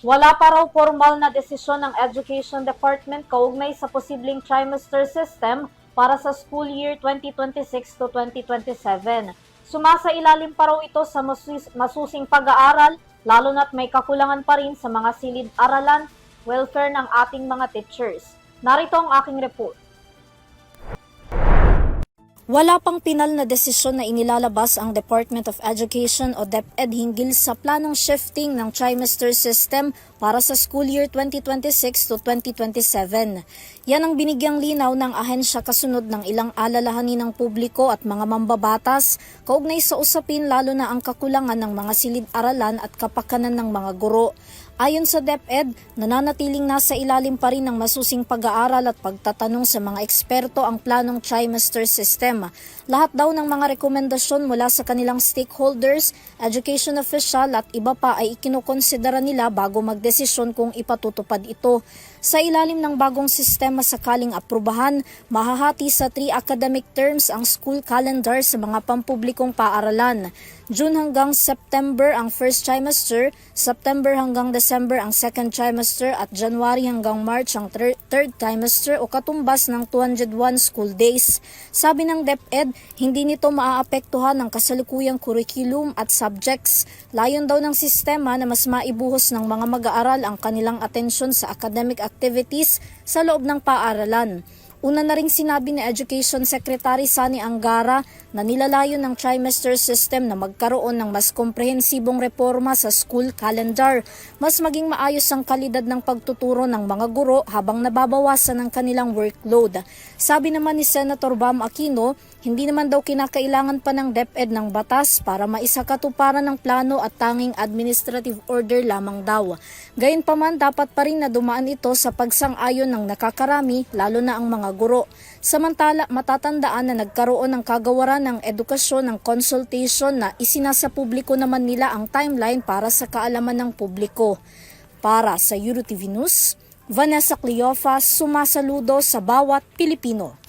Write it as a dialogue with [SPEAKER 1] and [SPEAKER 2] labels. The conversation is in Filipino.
[SPEAKER 1] Wala pa raw formal na desisyon ng Education Department kaugnay sa posibleng trimester system para sa school year 2026 to 2027. Sumasailalim pa raw ito sa masusing pag-aaral, lalo na't may kakulangan pa rin sa mga silid-aralan, welfare ng ating mga teachers. Narito ang aking report.
[SPEAKER 2] Wala pang pinal na desisyon na inilalabas ang Department of Education o DepEd hinggil sa planong shifting ng trimester system para sa school year 2026 to 2027. Yan ang binigyang linaw ng ahensya kasunod ng ilang alalahanin ng publiko at mga mambabatas kaugnay sa usapin lalo na ang kakulangan ng mga silid-aralan at kapakanan ng mga guro. Ayon sa DepEd, nananatiling nasa ilalim pa rin ng masusing pag-aaral at pagtatanong sa mga eksperto ang planong trimester system. Lahat daw ng mga rekomendasyon mula sa kanilang stakeholders, education official at iba pa ay ikinukonsidera nila bago magdesisyon kung ipatutupad ito. Sa ilalim ng bagong sistema sakaling aprubahan, mahahati sa 3 academic terms ang school calendar sa mga pampublikong paaralan. June hanggang September ang first trimester, September hanggang December ang second trimester at January hanggang March ang third trimester o katumbas ng 201 school days. Sabi ng DepEd, hindi nito maaapektuhan ang kasalukuyang curriculum at subjects. Layon daw ng sistema na mas maibuhos ng mga mag-aaral ang kanilang atensyon sa academic activities sa loob ng paaralan. Una na ring sinabi ni Education Secretary Sani Angara na nilalayon ng trimester system na magkaroon ng mas komprehensibong reforma sa school calendar. Mas maging maayos ang kalidad ng pagtuturo ng mga guro habang nababawasan ang kanilang workload. Sabi naman ni Senator Bam Aquino, hindi naman daw kinakailangan pa ng DepEd ng batas para maisakatuparan ng plano at tanging administrative order lamang daw. Gayunpaman, dapat pa rin na dumaan ito sa pagsang-ayon ng nakakarami, lalo na ang mga guro. Samantala, matatandaan na nagkaroon ng kagawaran ng edukasyon ng consultation na isinasa publiko naman nila ang timeline para sa kaalaman ng publiko. Para sa EuroTV News, Vanessa Cleofa, sumasaludo sa bawat Pilipino.